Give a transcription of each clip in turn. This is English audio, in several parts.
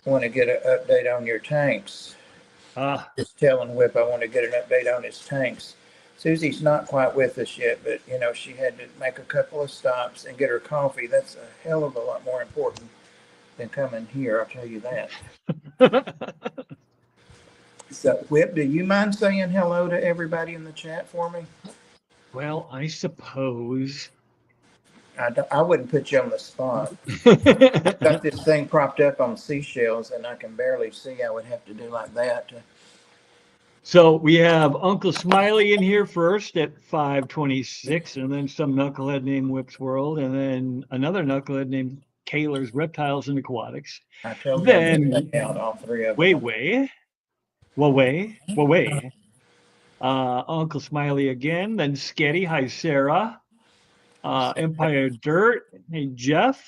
want to get an update on your tanks. Just telling Whip I want to get an update on his tanks. Susie's not quite with us yet, but she had to make a couple of stops and get her coffee. That's a hell of a lot more important than coming here, I'll tell you that. So, Whip, do you mind saying hello to everybody in the chat for me? Well, I suppose. I wouldn't put you on the spot. I've got this thing propped up on seashells, and I can barely see. I would have to do like that. So we have Uncle Smiley in here first at 526, and then some knucklehead named Whip's World, and then another knucklehead named Kaler's Reptiles and Aquatics. I told them to check out all three of them. Way. Uncle Smiley again, then Sketty. Hi, Sarah. Empire Dirt. Hey, Jeff.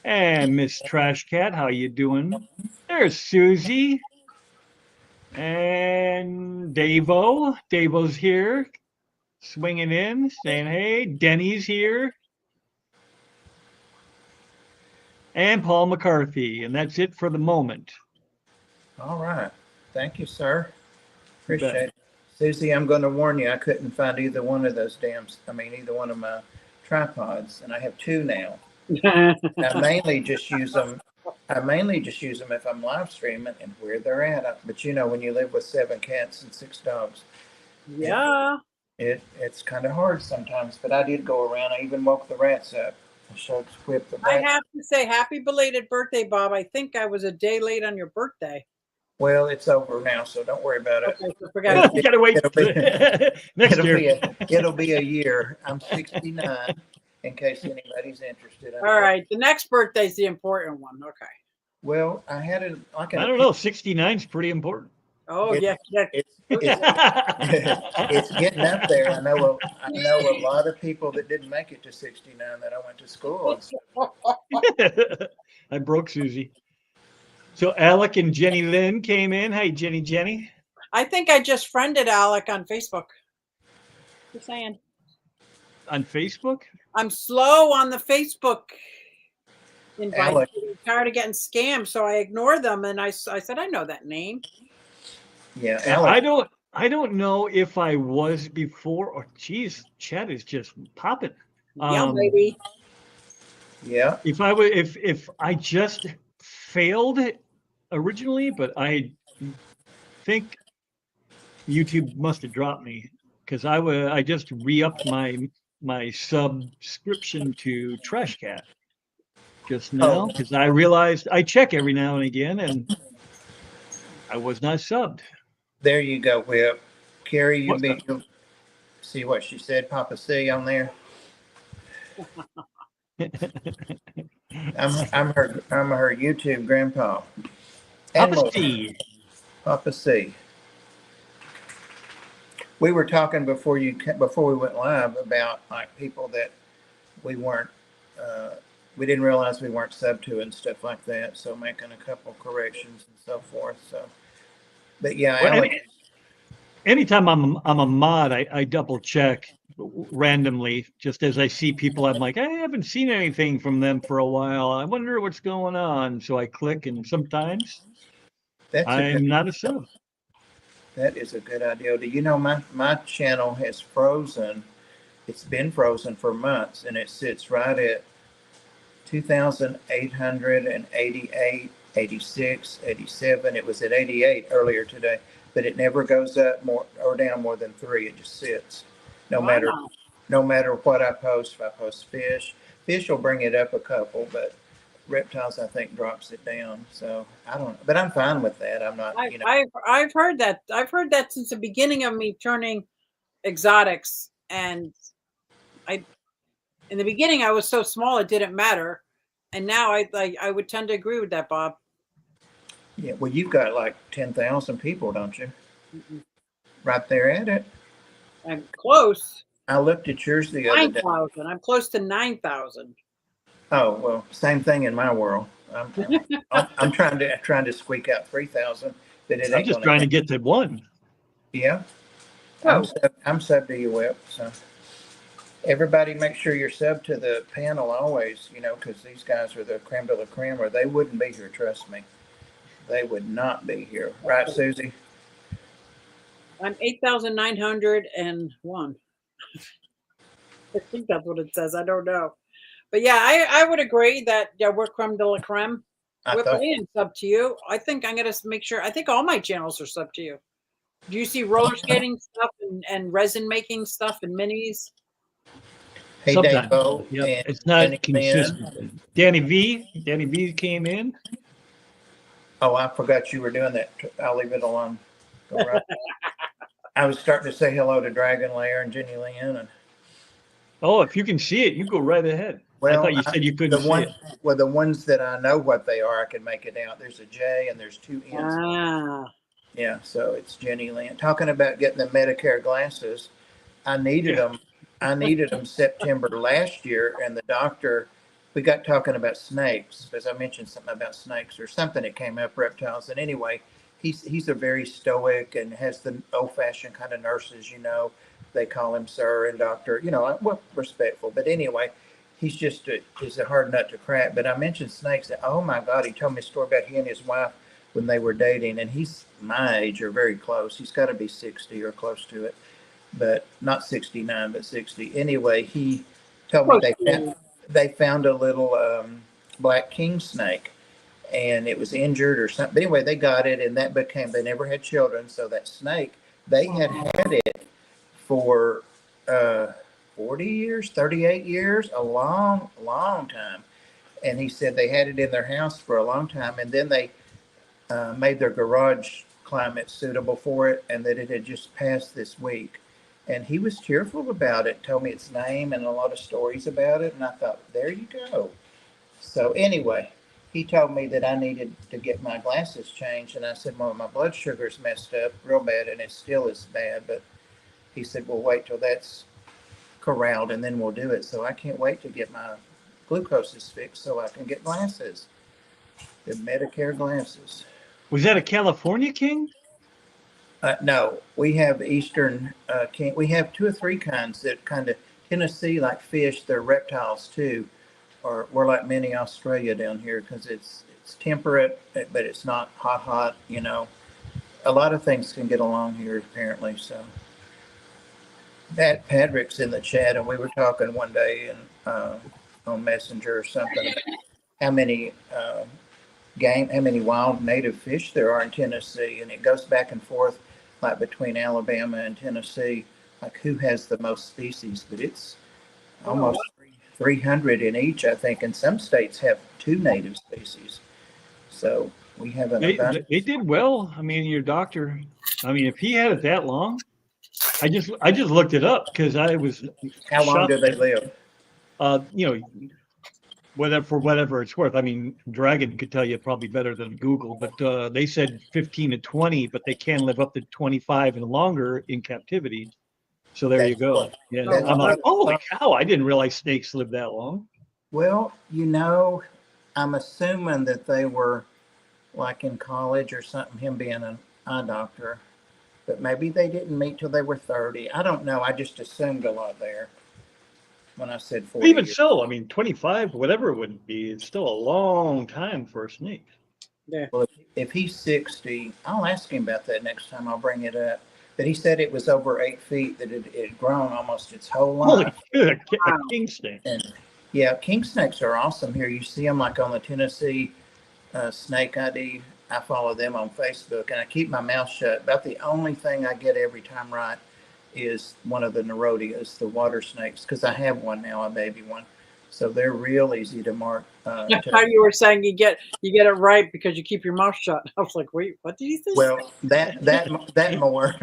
And Miss Trash Cat. How you doing? There's Susie. And Davo. Davo's here. Swinging in, saying, hey. Denny's here. And Paul McCarthy. And that's it for the moment. All right. Thank you, sir. Appreciate it. Susie, I'm going to warn you, I couldn't find either one of those either one of my tripods, and I have two now. I mainly just use them if I'm live streaming and where they're at. But when you live with 7 cats and 6 dogs, yeah, it's kind of hard sometimes. But I did go around. I even woke the rats up. I showed Whip the I have to say, happy belated birthday, Bob. I think I was a day late on your birthday. Well, it's over now, so don't worry about it. Okay, so forget You gotta wait next year. It'll be a year. I'm 69, in case anybody's interested. All right, the next birthday's the important one. Okay. Well, I had I don't know. 69 is pretty important. Oh, yeah. It's getting up there. I know a lot of people that didn't make it to 69 that I went to school with. I broke Susie. So Alec and Jenny Lynn came in. Hey, Jenny. I think I just friended Alec on Facebook. Just saying. On Facebook? I'm slow on the Facebook invite. Alec. I'm tired of getting scammed, so I ignore them. And I said, I know that name. Yeah, Alec. I don't know if I was before. Or geez, chat is just popping. Yeah, baby. Yeah. If I just failed originally, but I think YouTube must have dropped me because I just re-upped my subscription to Trash Cat just now because I realized I check every now and again and I was not subbed. There you go, Whip. Carrie, you'll see what she said, Papa C on there. I'm her YouTube grandpa. Papa C. Papa C. We were talking before we went live about like people that we didn't realize we weren't sub to and stuff like that. So making a couple corrections and so forth. So, but yeah, well, anytime I'm a mod, I double check randomly just as I see people. I'm like, I haven't seen anything from them for a while. I wonder what's going on. So I click, and sometimes I'm not a sub. That is a good idea. Do you know my channel has frozen? It's been frozen for months, and it sits right at 2,888, 86, 87. It was at 88 earlier today, but it never goes up more or down more than 3. It just sits. No matter what I post. If I post fish will bring it up a couple, but reptiles I think drops it down. So I don't know, but I'm fine with that. I'm not. I've heard that. I've heard that since the beginning of me turning exotics, and in the beginning I was so small it didn't matter, and now I would tend to agree with that, Bob. Yeah, well, you've got like 10,000 people, don't you? Mm-hmm. Right there at it. I'm close. I looked at yours the other day. 9,000. I'm close to 9,000. Oh well, same thing in my world. I'm trying to squeak out 3,000, but it ain't. I'm just trying to get to 1. Yeah, I'm sub to you, Whip. So everybody, make sure you're sub to the panel always. Because these guys are the creme de la creme, or they wouldn't be here. Trust me. they would not be here. Right, Susie? I'm 8,901. I think that's what it says. I don't know. But yeah, I would agree that yeah, we're creme de la creme. I We're thought, playing sub to you. I think I'm gonna make sure. I think all my channels are sub to you. Do you see roller skating stuff and resin making stuff and minis? hey, Sometimes. Davo Yep. and It's Danny not Lynn. consistent. Danny V came in. Oh, I forgot you were doing that. I'll leave it alone. Go right. I was starting to say hello to Dragon Lair and Jenny Lynn. And, Oh, if you can see it, you go right ahead. I thought you said you couldn't see it. Well, the ones that I know what they are, I can make it out. There's a J and there's two N's. Ah. Yeah, so it's Jenny Lynn. Talking about getting the Medicare glasses, I needed them. I needed them September last year, and the doctor, we got talking about snakes because I mentioned something about snakes or something that came up, reptiles. And anyway, he's a very stoic and has the old-fashioned kind of nurses, they call him sir and doctor, well, respectful. But anyway, he's a hard nut to crack. But I mentioned snakes. And, oh my God, he told me a story about he and his wife when they were dating, and he's my age or very close. He's got to be 60 or close to it, but not 69, but 60. Anyway, he told me they found a little black king snake, and it was injured or something. But anyway, they got it, and they never had children. So that snake, they had it for 40 years, 38 years, a long, long time. And he said they had it in their house for a long time, and then they made their garage climate suitable for it, and that it had just passed this week. And he was cheerful about it, told me its name and a lot of stories about it. And I thought, there you go. So anyway, he told me that I needed to get my glasses changed. And I said, well, my blood sugar's messed up real bad, and it still is bad. But he said, well, wait till that's corralled and then we'll do it. So I can't wait to get my glucose fixed so I can get glasses, the Medicare glasses. Was that a California king? No, we have Eastern king. We have two or three kinds that kind of Tennessee, like fish. They're reptiles too, or we're like mini Australia down here because it's temperate, but it's not hot. A lot of things can get along here apparently. So that Patrick's in the chat, and we were talking one day and on Messenger or something about how many how many wild native fish there are in Tennessee, and it goes back and forth like between Alabama and Tennessee, like who has the most species, but it's almost 300 in each, I think, and some states have 2 native species. So we have they did well. I mean, your doctor, if he had it that long, I just looked it up because I was how long do they live? Whatever it's worth. I mean, Dragon could tell you probably better than Google, but they said 15 to 20, but they can live up to 25 and longer in captivity. So there you go. Yeah, I'm like, holy cow! I didn't realize snakes live that long. Well, I'm assuming that they were like in college or something. Him being an eye doctor, but maybe they didn't meet till they were 30. I don't know. I just assumed a lot there. When I said 40 even years. So, 25, whatever it would be, it's still a long time for a snake. Yeah. Well, if he's 60, I'll ask him about that next time. I'll bring it up. But he said it was over 8 feet, that it had grown almost its whole life. Holy shit, a king snake. And yeah, king snakes are awesome here. You see them like on the Tennessee Snake ID. I follow them on Facebook, and I keep my mouth shut. About the only thing I get every time right is one of the Nerotias, the water snakes, because I have one now, a baby one. So they're real easy to mark. How you were saying you get it right because you keep your mouth shut. I was like, wait, what did you say? Well, that more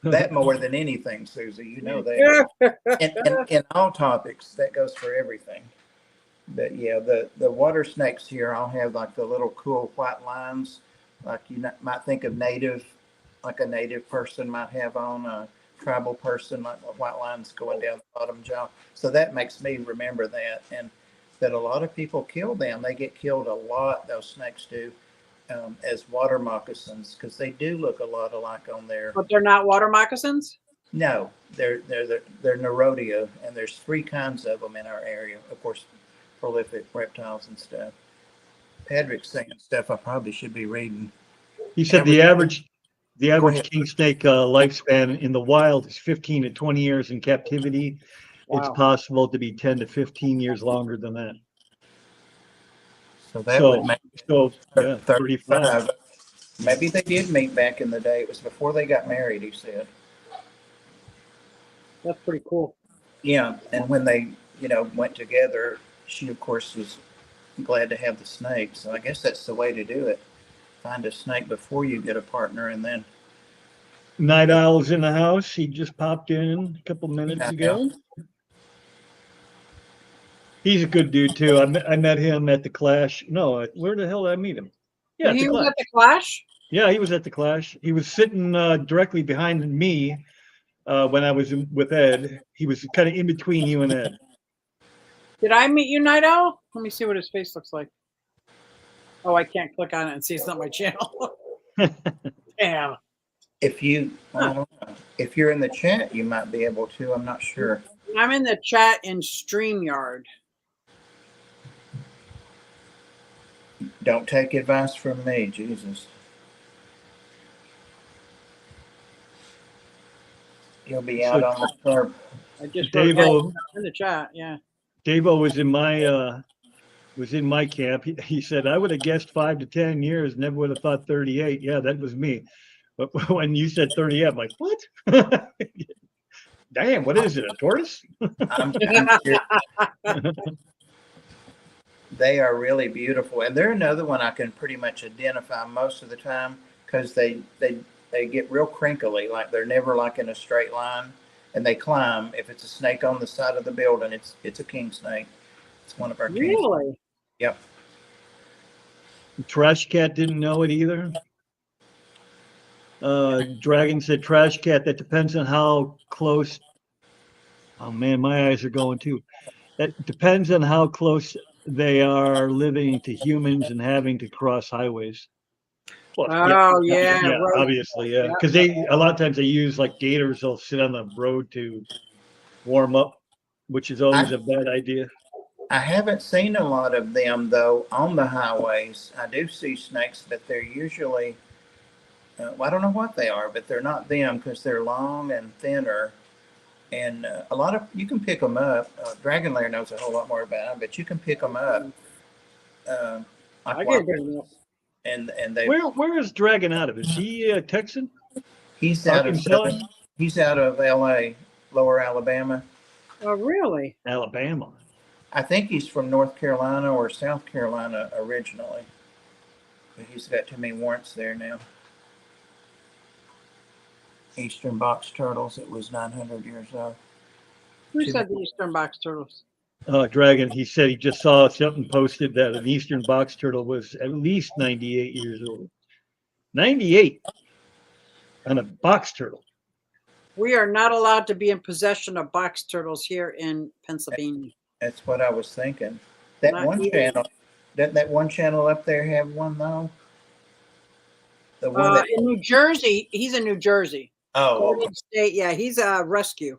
that more than anything, Susie. You know that. In all topics, that goes for everything. But yeah, the water snakes here, I'll have like the little cool white lines, like you might think of native, like a native person might have on a tribal person, like white lines going down the bottom jaw. So that makes me remember that, and that a lot of people kill them. They get killed a lot, those snakes do, as water moccasins, because they do look a lot alike on there. But they're not water moccasins? No, they're Nerodia, and there's 3 kinds of them in our area. Of course, prolific reptiles and stuff. Patrick's saying stuff I probably should be reading. He said the average ahead. king snake lifespan in the wild is 15 to 20 years. In captivity, it's Wow. possible to be 10 to 15 years longer than that. So that would make yeah, 35. Maybe they did meet back in the day. It was before they got married, he said. That's pretty cool. Yeah, and when they, went together, she of course was glad to have the snake. So I guess that's the way to do it. Find a snake before you get a partner, and then. Night Owl's in the house. He just popped in a couple minutes ago. He's a good dude too. I met him at the Clash. No, where the hell did I meet him? Yeah, He was at the Clash. Yeah, he was at the Clash. He was sitting directly behind me when I was with Ed. He was kind of in between you and Ed. Did I meet you, Night Owl? Let me see what his face looks like. Oh, I can't click on it and see it's not my channel. Damn. If you, I don't know. If you're in the chat, you might be able to. I'm not sure. I'm in the chat in StreamYard. Don't take advice from me, Jesus. You'll be out on the curb. I just Davo in the chat. Yeah. Davo was in my camp. He said I would have guessed 5 to 10 years. Never would have thought 38. Yeah, that was me. But when you said 38, I'm like, what? Damn, what is it? A tortoise? I'm They are really beautiful, and they're another one I can pretty much identify most of the time because they get real crinkly, like they're never like in a straight line, and they climb. If it's a snake on the side of the building, it's a king snake. It's one of our king snakes. Really? Yep. Trash Cat didn't know it either. Dragon said, Trash Cat, that depends on how close. Oh man, my eyes are going too. That depends on how close they are living to humans and having to cross highways. Well, yeah, right. Obviously, yeah, because a lot of times they use like gators. They'll sit on the road to warm up, which is always a bad idea. I haven't seen a lot of them though on the highways. I do see snakes, but they're usually, well, I don't know what they are, but they're not them because they're long and thinner. And a lot of, you can pick them up. Dragon Lair knows a whole lot more about them, but you can pick them up. And they. Where is Dragon out of? Is he Texan? He's out of L.A., Lower Alabama. Oh, really? Alabama. I think he's from North Carolina or South Carolina originally, but he's got too many warrants there now. Eastern box turtles. It was 900 years old. Who said the Eastern box turtles? Dragon. He said he just saw something posted that an Eastern box turtle was at least 98 years old. 98 on a box turtle. We are not allowed to be in possession of box turtles here in Pennsylvania. That's what I was thinking. That not one channel, doesn't that one channel up there have one though? The one in New Jersey, he's in New Jersey. Oh, okay. State, yeah, he's a rescue.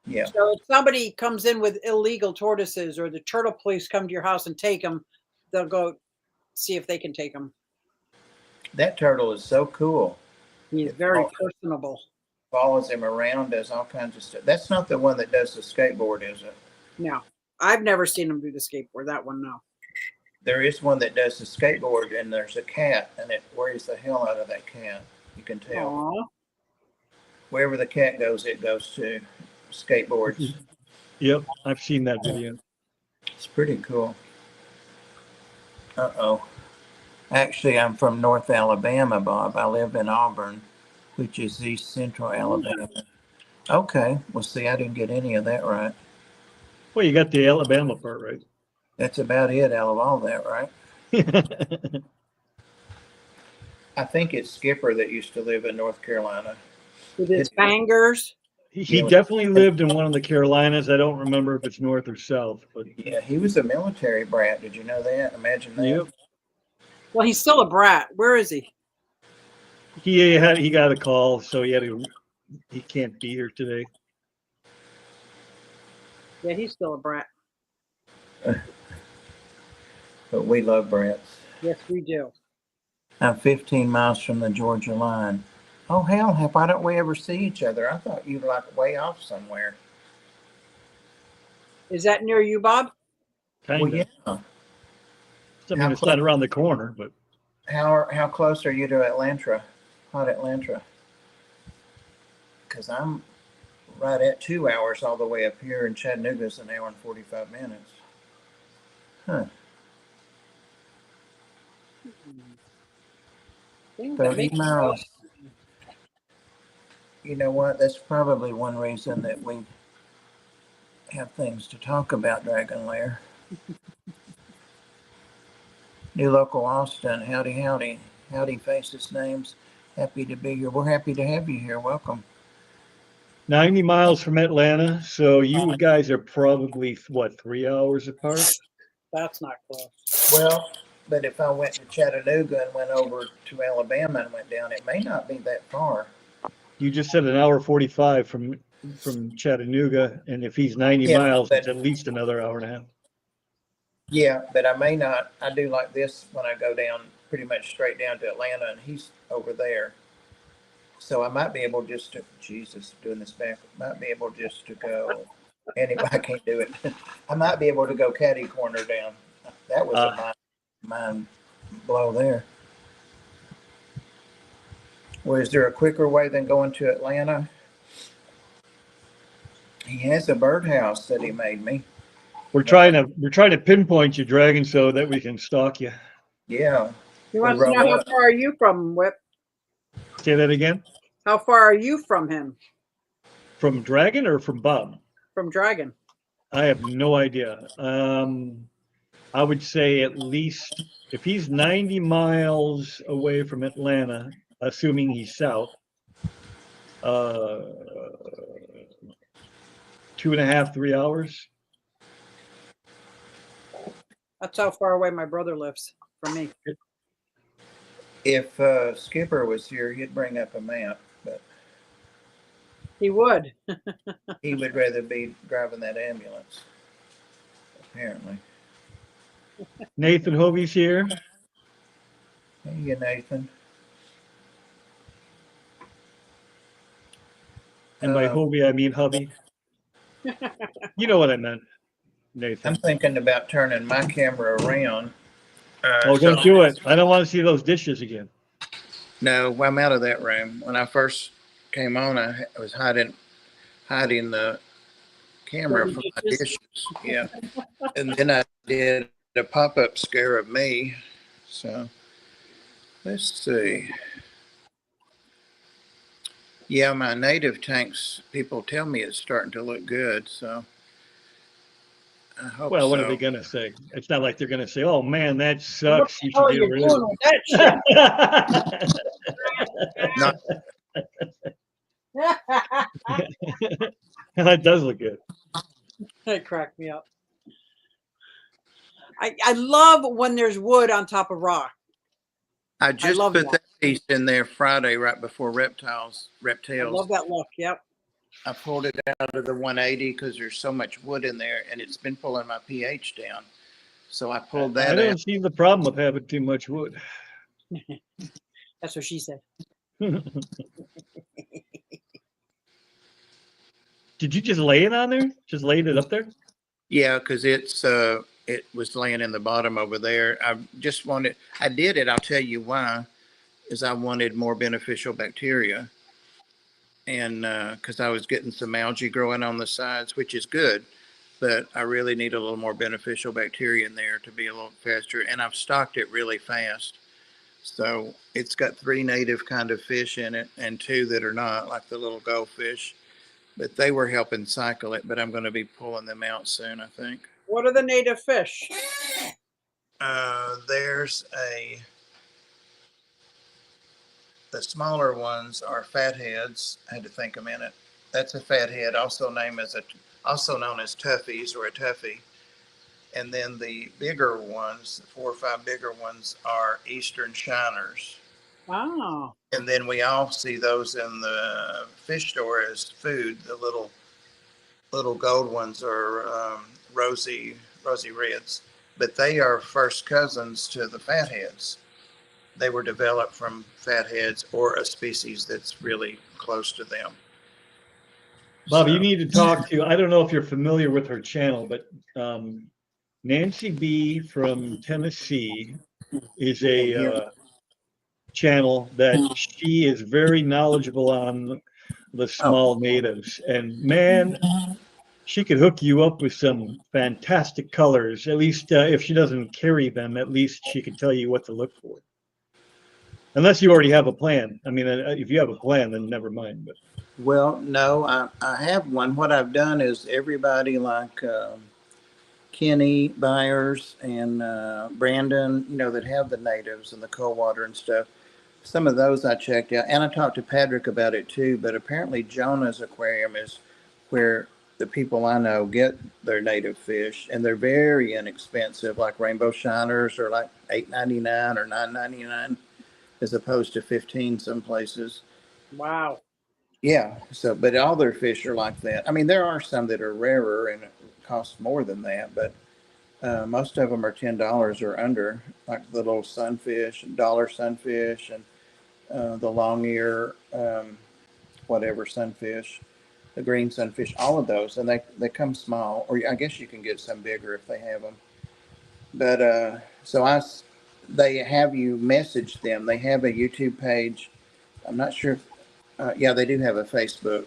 Yeah. So if somebody comes in with illegal tortoises, or the turtle police come to your house and take them, they'll go see if they can take them. That turtle is so cool. He's very personable. Follows him around, does all kinds of stuff. That's not the one that does the skateboard, is it? No, I've never seen him do the skateboard. That one, no. There is one that does the skateboard, and there's a cat, and it worries the hell out of that cat. You can tell. Aww. Wherever the cat goes, it goes to. Skateboards. Yep, I've seen that video. It's pretty cool. Uh-oh. Actually, I'm from North Alabama, Bob. I live in Auburn, which is East Central Alabama. Okay. Well, see, I didn't get any of that right. Well, you got the Alabama part right. That's about it out of all that, right? I think it's Skipper that used to live in North Carolina. With his fangers. He definitely lived in one of the Carolinas. I don't remember if it's north or south, but yeah, he was a military brat. Did you know that? Imagine that. Yep. Well, he's still a brat. Where is he? He got a call, so he can't be here today. Yeah, he's still a brat. But we love brats. Yes, we do. I'm 15 miles from the Georgia line. Oh, hell, why don't we ever see each other? I thought you were like way off somewhere. Is that near you, Bob? Kind Well, of. yeah. I mean, it's not around the corner, but How close are you to Atlanta? Hot Atlanta? Because I'm right at 2 hours all the way up here, and Chattanooga's an hour and 45 minutes. Huh. 30 miles. You know what? That's probably one reason that we have things to talk about, Dragon Lair. New local Austin. Howdy, howdy. Howdy, faces, names. Happy to be here. We're happy to have you here. Welcome. 90 miles from Atlanta. So you guys are probably, what, 3 hours apart? That's not close. Well, but if I went to Chattanooga and went over to Alabama and went down, it may not be that far. You just said an hour 45 from Chattanooga, and if he's 90 Yeah, miles, but- it's at least another hour and a half. Yeah, but I may not. I do like this when I go down pretty much straight down to Atlanta, and he's over there. So I might be able just to, Jesus, doing this back, might be able just to go, anyway, I can't do it. I might be able to go catty corner down. That was a mind blow there. Well, is there a quicker way than going to Atlanta? He has a birdhouse that he made me. We're trying to pinpoint you, Dragon, so that we can stalk you. Yeah. He wants to know how far are you from Whip? Say that again? How far are you from him? From Dragon or from Bob? From Dragon. I have no idea. I would say at least if he's 90 miles away from Atlanta, assuming he's south, 2.5, 3 hours. That's how far away my brother lives from me. If Skipper was here, he'd bring up a map, but He would. he would rather be driving that ambulance, apparently. Nathan Hovey's here. Hey, you, Nathan. And by Hovey, I mean hubby. You know what I meant, Nathan. I'm thinking about turning my camera around. Don't do it. I don't want to see those dishes again. No, I'm out of that room. When I first came on, I was hiding the camera from my dishes. Yeah. And then I did a pop-up scare of me. So let's see. Yeah, my native tanks, people tell me it's starting to look good. So I hope Well, what so. are they going to say? It's not like they're going to say, "Oh man, that sucks." What the hell are you doing with that shit? That does look good. That cracked me up. I love when there's wood on top of rock. I just put that piece in there Friday right before reptiles. I love that look. Yep. I pulled it out of the 180 because there's so much wood in there, and it's been pulling my pH down. So I pulled that out. I don't see the problem of having too much wood. That's what she said. Did you just lay it on there? Just laid it up there? Yeah, because it was laying in the bottom over there. I just wanted, I did it. I'll tell you why, is I wanted more beneficial bacteria. And because I was getting some algae growing on the sides, which is good, but I really need a little more beneficial bacteria in there to be a little faster. And I've stocked it really fast. So it's got 3 native kind of fish in it and 2 that are not, like the little goldfish. But they were helping cycle it, but I'm going to be pulling them out soon, I think. What are the native fish? There's the smaller ones are fatheads. I had to think a minute. That's a fathead, also known as toughies or a toughie. And then the bigger ones, 4 or 5 bigger ones, are eastern shiners. Wow. And then we all see those in the fish store as food. The little gold ones are rosy reds. but they are first cousins to the fatheads. They were developed from fatheads or a species that's really close to them. Bob, So- you need to talk to, I don't know if you're familiar with her channel, but Nancy B from Tennessee is a channel that she is very knowledgeable on the small natives. And man, she could hook you up with some fantastic colors. At least if she doesn't carry them, at least she could tell you what to look for. Unless you already have a plan. I mean, if you have a plan, then never mind. But Well, no, I have one. What I've done is everybody like Kenny Byers and Brandon, that have the natives and the cold water and stuff. Some of those I checked out, and I talked to Patrick about it too. But apparently, Jonah's aquarium is where the people I know get their native fish, and they're very inexpensive. Like rainbow shiners are like $8.99 or $9.99, as opposed to 15 some places. Wow. Yeah. So, but all their fish are like that. I mean, there are some that are rarer and it costs more than that, but most of them are $10 or under, like the little sunfish, dollar sunfish, and the long ear, whatever sunfish, the green sunfish, all of those, and they come small, or I guess you can get some bigger if they have them. But they have you message them. They have a YouTube page. I'm not sure. Yeah, they do have a Facebook,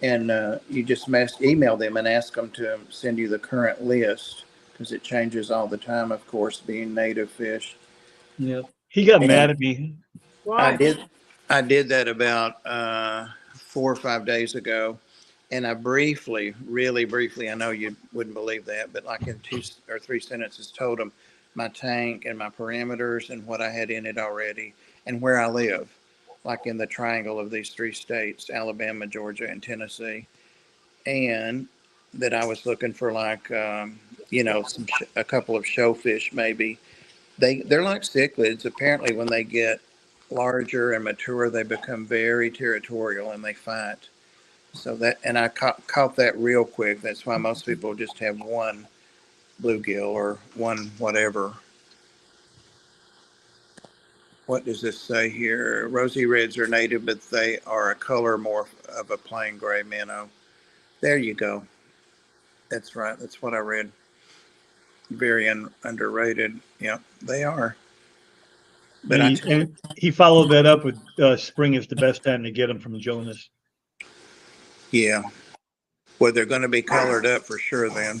and you just email them and ask them to send you the current list because it changes all the time. Of course, being native fish. yeah, he got mad at me. Why? I did that about 4 or 5 days ago, and I really briefly, I know you wouldn't believe that, but like in 2 or 3 sentences, told them my tank and my parameters and what I had in it already and where I live, like in the triangle of these 3 states, Alabama, Georgia, and Tennessee, and that I was looking for like, a couple of showfish maybe. They're like cichlids. Apparently, when they get larger and mature, they become very territorial and they fight. So and I caught that real quick. That's why most people just have one bluegill or one whatever. What does this say here? Rosy reds are native, but they are a color more of a plain gray minnow. There you go. That's right. That's what I read. Very underrated. Yeah, they are. But And he followed that up with spring is the best time to get them from Jonas. Yeah. Well, they're going to be colored up for sure then.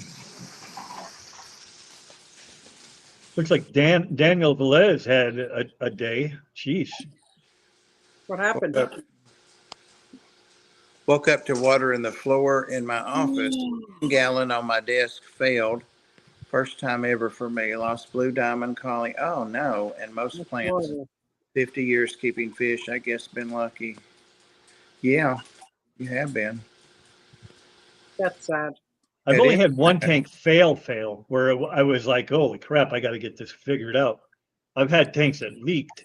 Looks like Daniel Velez had a day. Jeez. What happened? Woke up to water in the floor in my office. 1 gallon on my desk failed. First time ever for me. Lost blue diamond calling. Oh no. And most That's plants, horrible. 50 years keeping fish. I guess been lucky. Yeah, you have been. That's sad. I've It only is. had one tank fail where I was like, holy crap, I got to get this figured out. I've had tanks that leaked,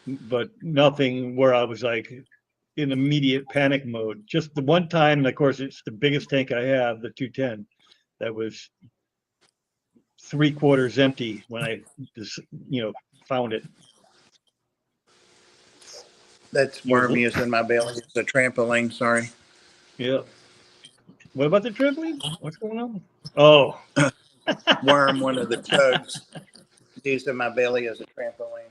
but nothing where I was like in immediate panic mode. Just the one time, and of course, it's the biggest tank I have, the 210, that was 3/4 empty when I just, found it. That's wormiest in my belly. It's a trampoline. Sorry. Yeah. What about the trampoline? What's going on? Oh, Worm, one of the tugs used in my belly as a trampoline.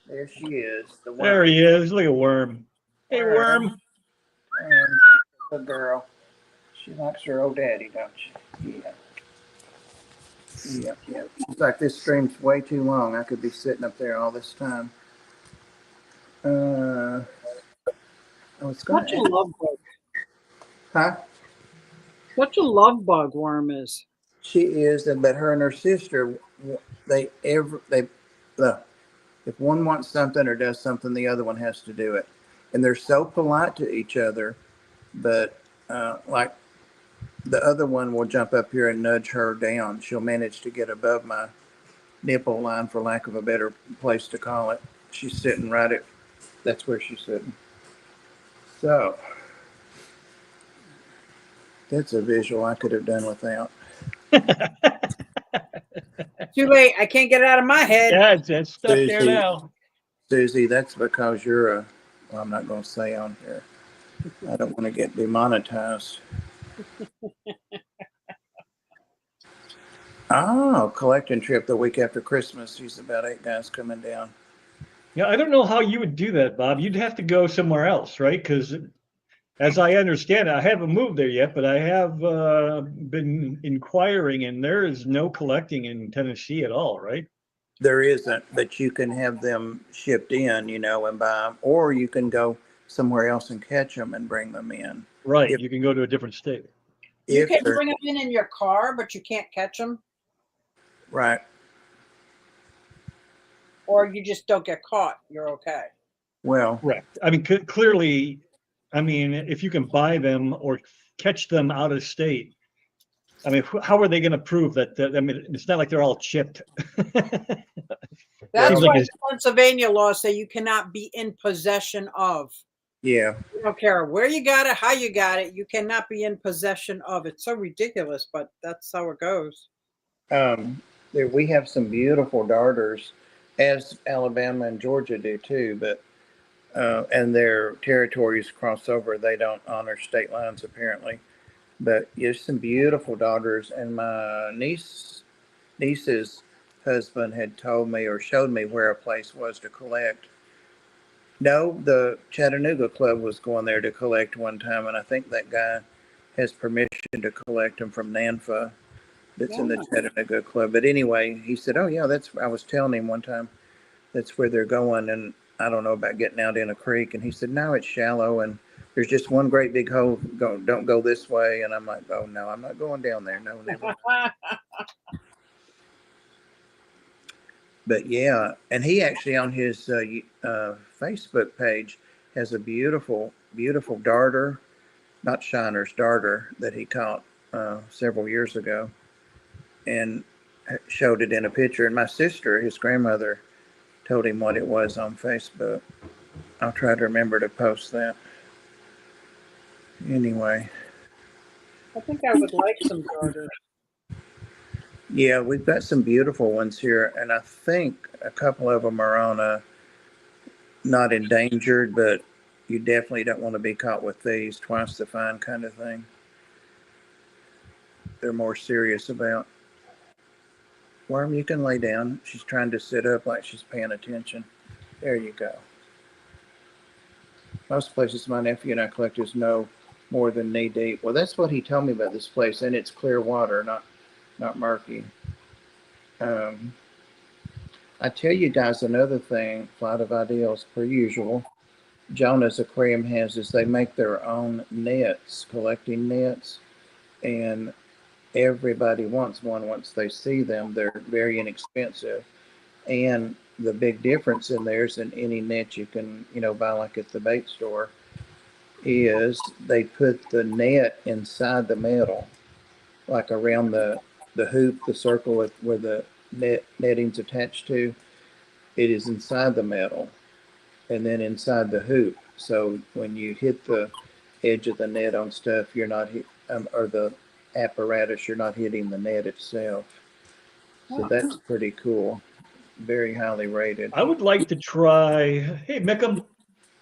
There she is. The worm. there he is. Look at Worm. Hey, Worm. And the girl. She likes her old daddy, don't she? Yeah. Yeah. It's like this stream's way too long. I could be sitting up there all this time. I was going Such a love bug. Huh? Such a love bug, Worm is. She is, but her and her sister, look, if one wants something or does something, the other one has to do it, and they're so polite to each other. But like the other one will jump up here and nudge her down. She'll manage to get above my nipple line, for lack of a better place to call it. She's sitting right at. That's where she's sitting. So that's a visual I could have done without. Too late. I can't get it out of my head. Yeah, it's stuck there Susie. now. Susie, that's because you're well, I'm not going to say on here. I don't want to get demonetized. Oh, collecting trip the week after Christmas. She's about 8 guys coming down. Yeah, I don't know how you would do that, Bob. You'd have to go somewhere else, right? Because as I understand it, I haven't moved there yet, but I have been inquiring, and there is no collecting in Tennessee at all, right? There isn't, but you can have them shipped in, and buy them, or you can go somewhere else and catch them and bring them in. Right. If, You can go to a different state. You if can they're bring them in your car, but you can't catch them, right. or you just don't get caught. You're okay. Well, Correct. I mean, clearly, I mean, if you can buy them or catch them out of state, I mean, how are they going to prove that? I mean, it's not like they're all chipped. That's Seems like why it's- Pennsylvania laws say you cannot be in possession of. yeah. You don't care where you got it, how you got it. You cannot be in possession of. It's so ridiculous, but that's how it goes. We have some beautiful darters, as Alabama and Georgia do too, but and their territories cross over. They don't honor state lines apparently, but there's some beautiful darters. And my niece's husband had told me or showed me where a place was to collect. No, the Chattanooga Club was going there to collect one time, and I think that guy has permission to collect them from NANFA. That's in the Yeah. Chattanooga Club. But anyway, he said, "Oh yeah, I was telling him one time that's where they're going, and I don't know about getting out in a creek." And he said, "No, it's shallow, and there's just one great big hole. Don't go this way." And I'm like, "Oh no, I'm not going down there. No, never." But yeah, and he actually on his Facebook page has a beautiful, beautiful darter, not shiners, darter that he caught several years ago, and showed it in a picture. And my sister, his grandmother, told him what it was on Facebook. I'll try to remember to post that. Anyway. I think I would like some garters. Yeah, we've got some beautiful ones here, and I think a couple of them are on a not endangered, but you definitely don't want to be caught with these twice the fine kind of thing. They're more serious about. Worm, you can lay down. She's trying to sit up like she's paying attention. There you go. Most places my nephew and I collect is no more than knee deep. Well, that's what he told me about this place, and it's clear water, not murky. I tell you guys another thing, Flight of Ideals, per usual. Jonah's Aquarium has is they make their own nets, collecting nets, and everybody wants one once they see them. They're very inexpensive. And the big difference in theirs than any net you can, buy like at the bait store is they put the net inside the metal, like around the hoop, the circle where the netting's attached to. It is inside the metal and then inside the hoop. So when you hit the edge of the net on stuff, you're not or the apparatus, you're not hitting the net itself. So that's pretty cool. Very highly rated. I would like to try. Hey, Meckham,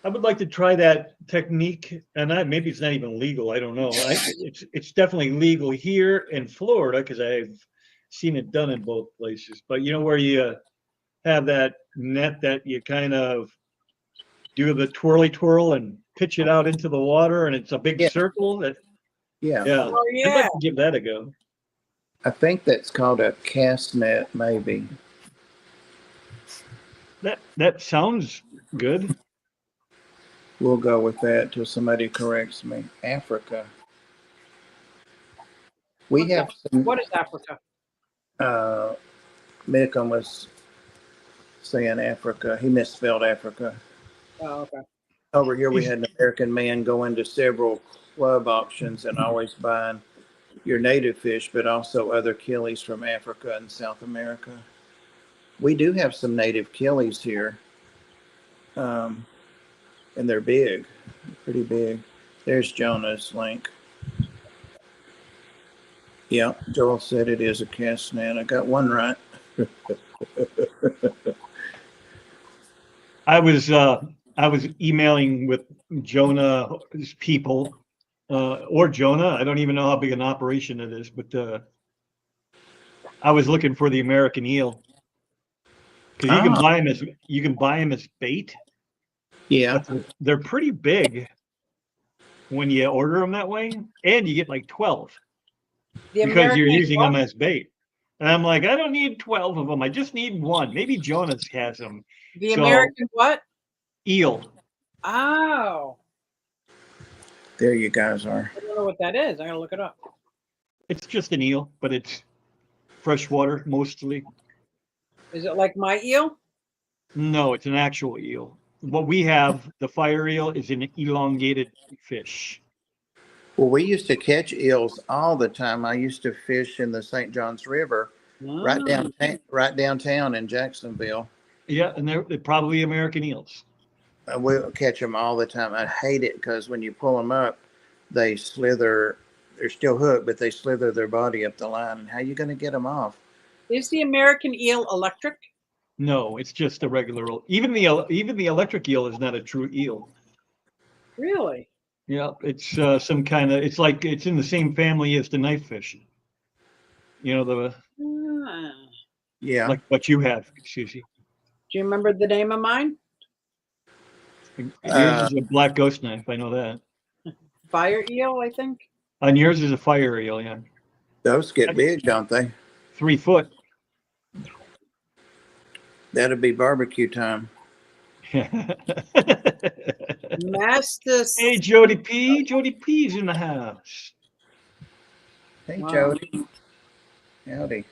I would like to try that technique, and maybe it's not even legal. I don't know. It's definitely legal here in Florida because I've seen it done in both places. But where you have that net that you kind of do the twirly twirl and pitch it out into the water, and it's a big circle. Yeah. Oh, I'd like to give that a go. I think that's called a cast net, maybe. That sounds good. We'll go with that till somebody corrects me. Africa. We have some. What is Africa? Mickham was saying Africa. He misspelled Africa. Oh, okay. Over here, we had an American man going to several club auctions and always buying your native fish, but also other killies from Africa and South America. We do have some native killies here, and they're big, pretty big. There's Jonah's link. Yeah, Joel said it is a cast net. I got one right. I was emailing with Jonah's people, or Jonah. I don't even know how big an operation it is, but I was looking for the American eel because you can Ah, buy them as bait, yeah. but they're pretty big when you order them that way, and you get like 12 The because you're American using what? them as bait. And I'm like, I don't need 12 of them. I just need one. Maybe Jonas has them. The So American what? eel. Oh, There you guys are. I don't know what that is. I gotta look it up. It's just an eel, but it's freshwater mostly. Is it like my eel? No, it's an actual eel. What we have, the fire eel, is an elongated fish. Well, we used to catch eels all the time. I used to fish in the St. Johns River Ah, right downtown in Jacksonville. Yeah, and they're probably American eels. We'll catch them all the time. I hate it because when you pull them up, they slither. They're still hooked, but they slither their body up the line. How are you going to get them off? is the American eel electric? No, it's just a regular eel. Even the electric eel is not a true eel. Really? Yeah, it's some kind of. It's like it's in the same family as the knife fish. You know the Ah. Yeah. like what you have, Susie. Do you remember the name of mine? Yours is a black ghost knife. I know that. Fire eel, I think. And yours is a fire eel. Yeah, Those get big, don't they? 3 foot. That'll be barbecue time. Mastis. Hey, Jody P. Jody P's in the house. Hey, Wow. Jody. Howdy.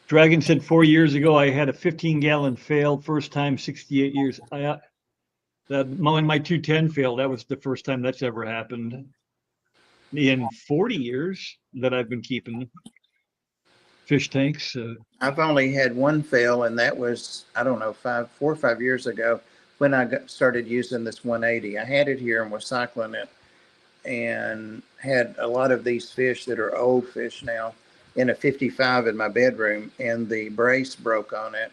Dragon said 4 years ago I had a 15-gallon fail. First time, 68 years. When my 210 failed, that was the first time that's ever happened in 40 years that I've been keeping fish tanks. I've only had one fail, and that was, I don't know, 4 or 5 years ago when I started using this 180. I had it here and was cycling it and had a lot of these fish that are old fish now in a 55 in my bedroom, and the brace broke on it.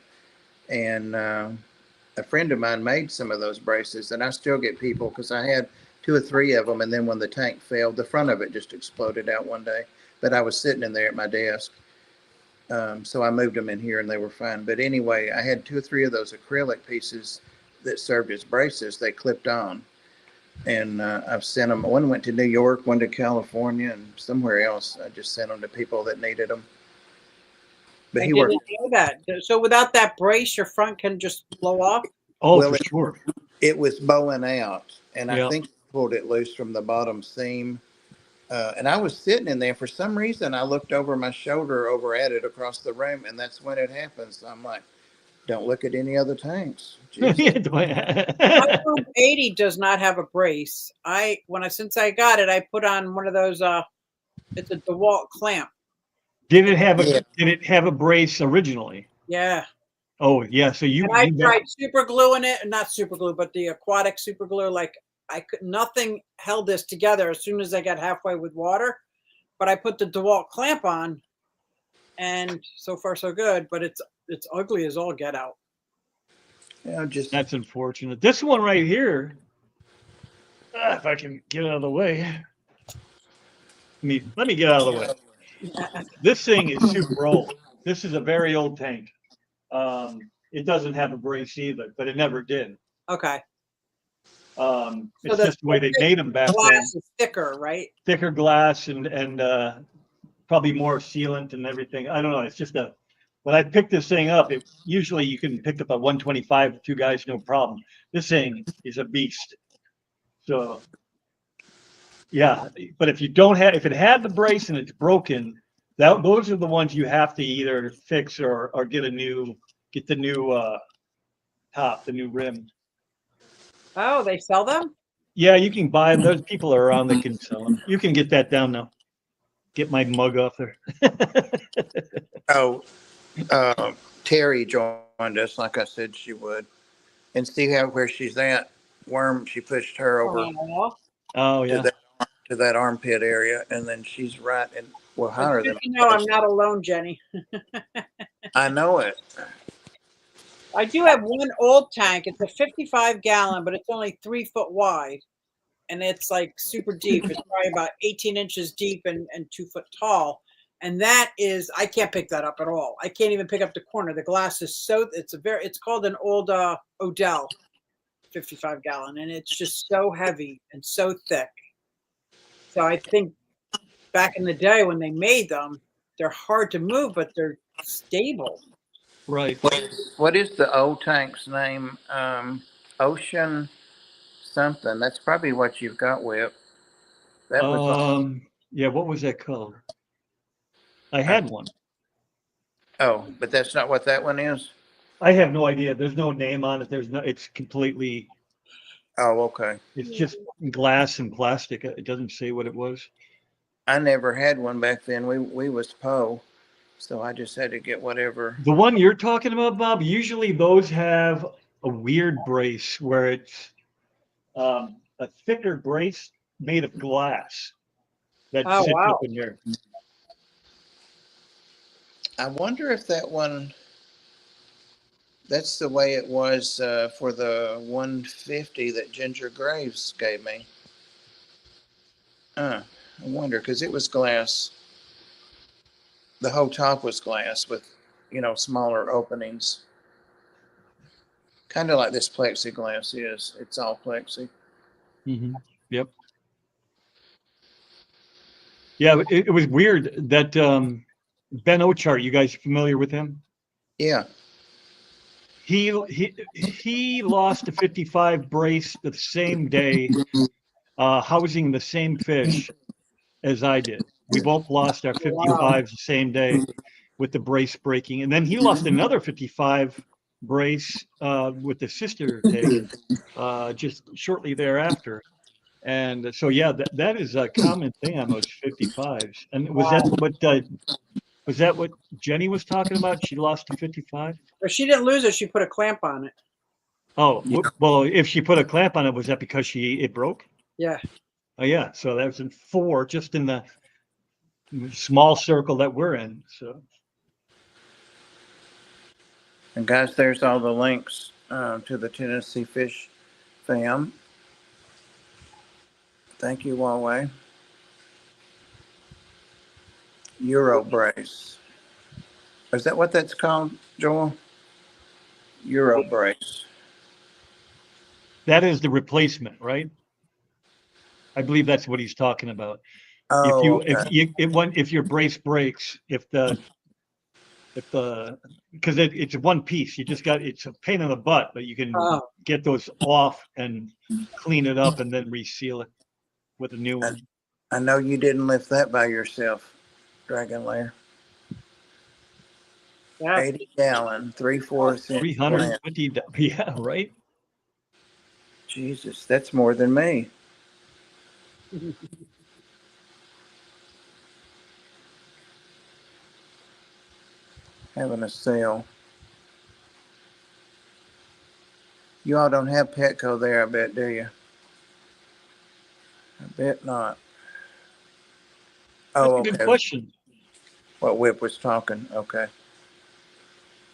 And a friend of mine made some of those braces, and I still get people because I had 2 or 3 of them. And then when the tank failed, the front of it just exploded out one day. But I was sitting in there at my desk. So I moved them in here and they were fine. But anyway, I had 2 or 3 of those acrylic pieces that served as braces. They clipped on. And I've sent them. One went to New York, one to California, and somewhere else. I just sent them to people that needed them. But I he worked. didn't know that. So without that brace, your front can just blow off? Oh, Well, for sure. It was bowing out, and Yeah. I think pulled it loose from the bottom seam. And I was sitting in there. For some reason, I looked over my shoulder over at it across the room, and that's when it happened. So I'm like, don't look at any other tanks. Jesus. My Pump 80 does not have a brace. Since I got it, I put on one of those it's a DeWalt clamp. Did it have a brace originally? Yeah. Oh, yeah. So And I tried super gluing it, not super glue, but the Aquatics super glue. Like nothing held this together as soon as I got halfway with water. But I put the DeWalt clamp on, and so far so good. But it's ugly as all get out. Yeah, that's unfortunate. This one right here, if I can get out of the way. Let me get out of the way. This thing is super old. This is a very old tank. It doesn't have a brace either, but it never did. Okay. It's just the way they made them back then. Glass is thicker, right? Thicker glass and probably more sealant and everything. I don't know. It's just when I picked this thing up, usually you can pick up a 125 with 2 guys, no problem. This thing is a beast. So yeah, but if it had the brace and it's broken, those are the ones you have to either fix or get the new top, the new rim. Oh, they sell them? Yeah, you can buy them. Those people are around that can sell them. You can get that down now. Get my mug off there. Oh, Terry joined us like I said she would. And see where she's at. Worm, she pushed her over Oh, yeah. to that armpit area, and then she's right in higher than. I'm not alone, Jenny. I know it. I do have one old tank. It's a 55-gallon, but it's only 3 foot wide. And it's like super deep. It's probably about 18 inches deep and 2 foot tall. And that is, I can't pick that up at all. I can't even pick up the corner. The glass is so, it's called an old Odell 55-gallon. And it's just so heavy and so thick. So I think back in the day when they made them, they're hard to move, but they're stable. Right. What is the old tank's name? Ocean something. That's probably what you've got, Whip. That was. Yeah, what was that called? I Uh, had one. oh, but that's not what that one is. I have no idea. There's no name on it. There's no. It's completely. Oh, okay. It's just glass and plastic. It doesn't say what it was. I never had one back then. We was Po, so I just had to get whatever. The one you're talking about, Bob. Usually those have a weird brace where it's a thicker brace made of glass that Oh, sits wow. up in there. I wonder if that one. That's the way it was for the 150 that Ginger Graves gave me. I wonder because it was glass. The whole top was glass with, smaller openings. Kind of like this plexiglass is. It's all plexi. Mm-hmm. Yep. Yeah, it was weird that Ben Ochart. You guys familiar with him? Yeah. He lost a 55 brace the same day, housing the same fish as I did. We both lost our 55s the same day with the brace breaking, and then he lost another 55 brace with the sister tank just shortly thereafter. And so, yeah, that is a common thing on those 55s. And was that what Jenny was talking about? She lost a 55. But she didn't lose it. She put a clamp on it. Oh, well, if she put a clamp on it, was that because it broke? Yeah. Oh, yeah. So that was in 4, just in the small circle that we're in. So. And guys, there's all the links to the Tennessee Fish Fam. Thank you, Huawei. Euro brace. Is that what that's called, Joel? Euro brace. That is the replacement, right? I believe that's what he's talking about. Oh, If your brace breaks, because it's one piece, it's a pain in the butt, but you can get those off and clean it up and then reseal it with a new one. I know you didn't lift that by yourself, Dragon Lair. Yeah. 80 gallon, 3/4 inch. 350. Yeah, right. Jesus, that's more than me. Having a sale. You all don't have Petco there, I bet, do you? I bet not. That's Oh, a okay. good question. What Whip was talking. Okay.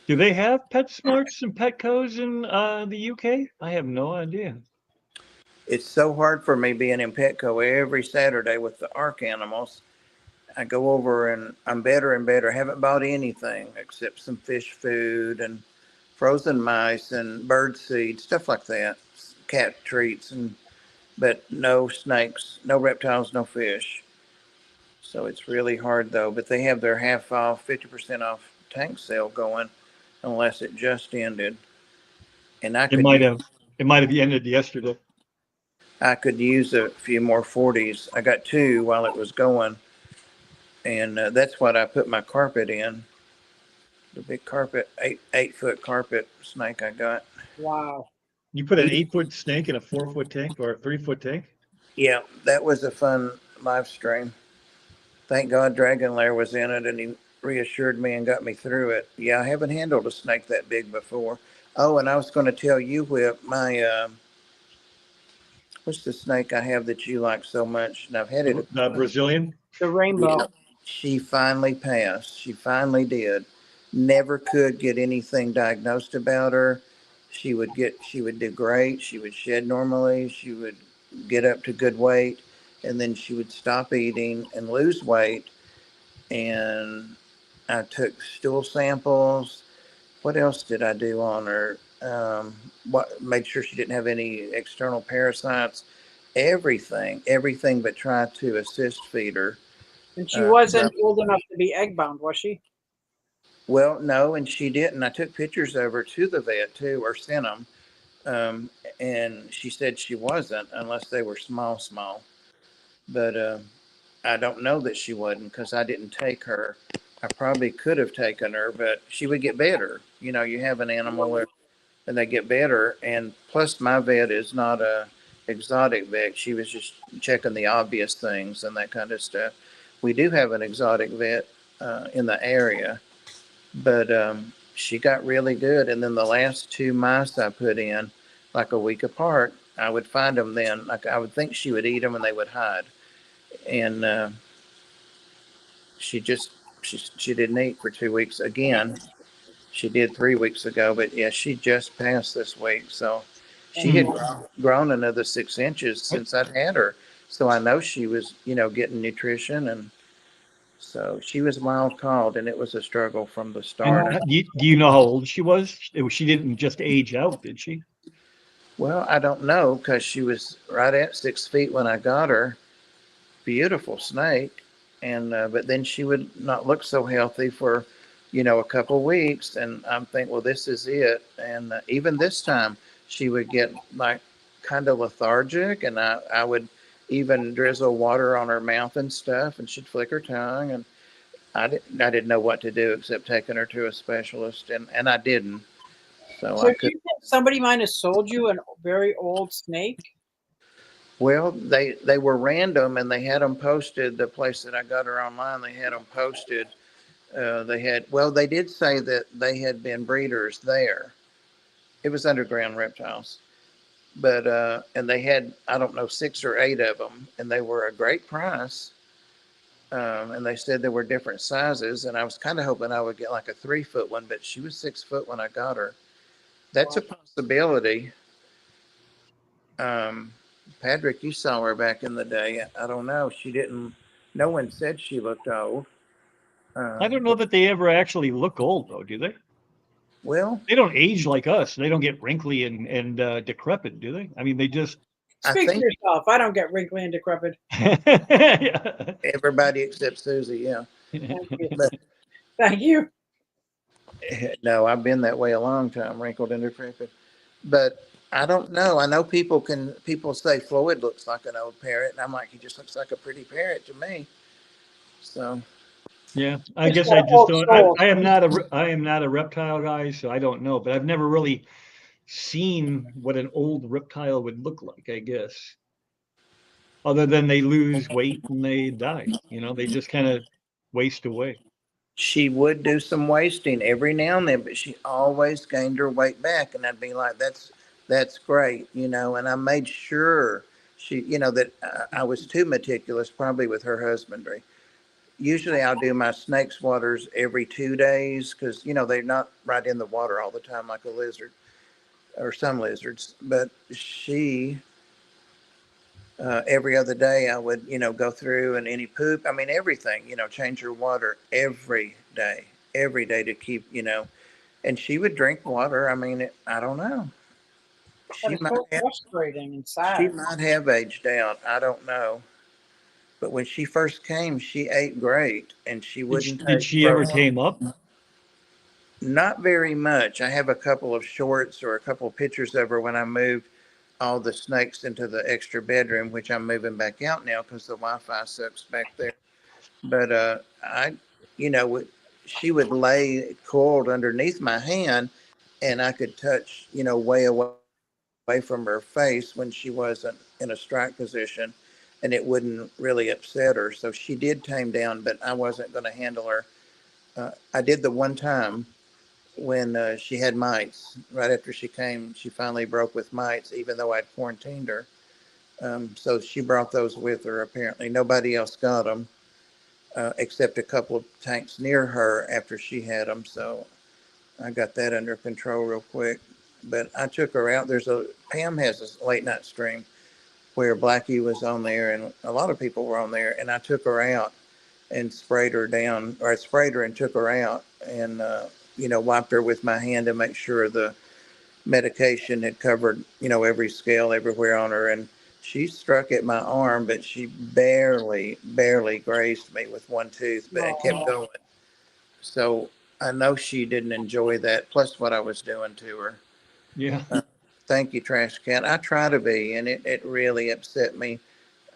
Do they have PetSmarts and Petcos in the UK? I have no idea. It's so hard for me being in Petco every Saturday with the ARC animals. I go over and I'm better and better. I haven't bought anything except some fish food and frozen mice and bird seed, stuff like that. Cat treats, but no snakes, no reptiles, no fish. So it's really hard though. But they have their half off, 50% off tank sale going, unless it just ended. And It might have ended yesterday. I could use a few more 40s. I got 2 while it was going. And that's what I put my carpet in. The big carpet, 8-foot carpet snake I got. Wow. You put an 8-foot snake in a 4-foot tank or a 3-foot tank? Yeah, that was a fun live stream. Thank God Dragon Lair was in it and he reassured me and got me through it. Yeah, I haven't handled a snake that big before. Oh, and I was going to tell you, Whip, my, what's the snake I have that you like so much? And I've had it. The Brazilian? The rainbow. Yeah, she finally passed. She finally did. Never could get anything diagnosed about her. She would do great. She would shed normally. She would get up to good weight, and then she would stop eating and lose weight. And I took stool samples. What else did I do on her? What made sure she didn't have any external parasites. Everything, but tried to assist feed her. And she 'Cause wasn't old enough to be egg bound, was she? well, no, and she didn't. I took pictures of her to the vet too, or sent them, and she said she wasn't unless they were small. But I don't know that she wasn't because I didn't take her. I probably could have taken her, but she would get better. You know, you have an animal and they get better. And plus, my vet is not a exotic vet. She was just checking the obvious things and that kind of stuff. We do have an exotic vet in the area, but she got really good. And then the last two mice I put in, like a week apart, I would find them then. Like I would think she would eat them and they would hide. And she just she didn't eat for 2 weeks again. She did 3 weeks ago, but yeah, she just passed this week. So she had grown another 6 inches since I'd had her. So I know she was, getting nutrition, and so she was wild caught, and it was a struggle from the start. And do you know how old she was? She didn't just age out, did she? Well, I don't know because she was right at 6 feet when I got her. Beautiful snake, and but then she would not look so healthy for a couple weeks, and I'm thinking, well, this is it. And even this time she would get like kind of lethargic, and I would even drizzle water on her mouth and stuff, and she'd flick her tongue, and I didn't know what to do except taking her to a specialist, and I didn't. So So I do could. you think somebody might have sold you a very old snake? Well, they were random, and they had them posted. The place that I got her online, they had them posted. They did say that they had been breeders there. It was Underground Reptiles, but and they had, I don't know, 6 or 8 of them, and they were a great price. And they said there were different sizes, and I was kind of hoping I would get like a 3 foot one, but she was 6 foot when I got her. That's a possibility. Patrick, you saw her back in the day. I don't know. She didn't. No one said she looked old. I don't know that they ever actually look old, though, do they? Well, They don't age like us. They don't get wrinkly and decrepit, do they? I mean, they just. Speak for yourself. I don't get wrinkly and decrepit. Everybody except Susie, yeah. Thank you. But Thank you. no, I've been that way a long time, wrinkled and decrepit. But I don't know. I know people say Floyd looks like an old parrot, and I'm like, he just looks like a pretty parrot to me. So yeah, I guess I just don't. I am not a reptile guy, so I don't know. But I've never really seen what an old reptile would look like, I guess. Other than they lose weight and they die. They just kind of waste away. she would do some wasting every now and then, but she always gained her weight back, and I'd be like, that's great, And I made sure she, that I was too meticulous, probably with her husbandry. Usually I'll do my snakes waters every 2 days because, they're not right in the water all the time like a lizard or some lizards. But she, every other day I would, go through and any poop, I mean, everything, change her water every day to keep, and she would drink water. I mean, I don't know. But it's so frustrating and sad. She might have aged out. I don't know. But when she first came, she ate great, and she wouldn't. Did she ever tame up? Not very much. I have a couple of shorts or a couple of pictures of her when I moved all the snakes into the extra bedroom, which I'm moving back out now because the Wi-Fi sucks back there. But she would lay coiled underneath my hand, and I could touch, way away from her face when she wasn't in a strike position, and it wouldn't really upset her. So she did tame down, but I wasn't going to handle her. I did the one time when she had mites. Right after she came, she finally broke with mites, even though I'd quarantined her. So she brought those with her, apparently. Nobody else got them. except a couple of tanks near her after she had them. So I got that under control real quick. But I took her out. Pam has a late night stream where Blackie was on there and a lot of people were on there. And I took her out and sprayed her down, or I sprayed her and took her out and, wiped her with my hand to make sure the medication had covered, every scale everywhere on her. And she struck at my arm, but she barely grazed me with one tooth, but it kept going. So I know she didn't enjoy that, plus what I was doing to her. Yeah. Thank you, Trash Can. I try to be, and it really upset me.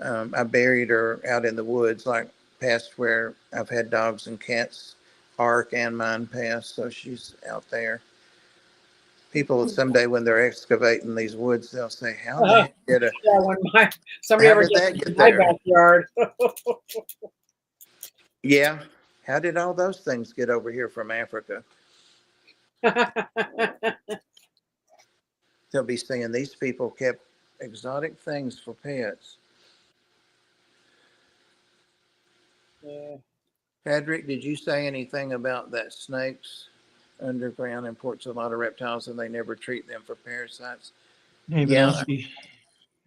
I buried her out in the woods, like past where I've had dogs and cats arc and mine pass. So she's out there. People someday when they're excavating these woods, they'll say, "How the heck did a Yeah, when somebody how ever did that gets in get my there?" backyard. Yeah, how did all those things get over here from Africa? They'll be saying these people kept exotic things for pets. Yeah. Patrick, did you say anything about that snakes underground imports a lot of reptiles and they never treat them for parasites? Hey, Yeah, Valsky.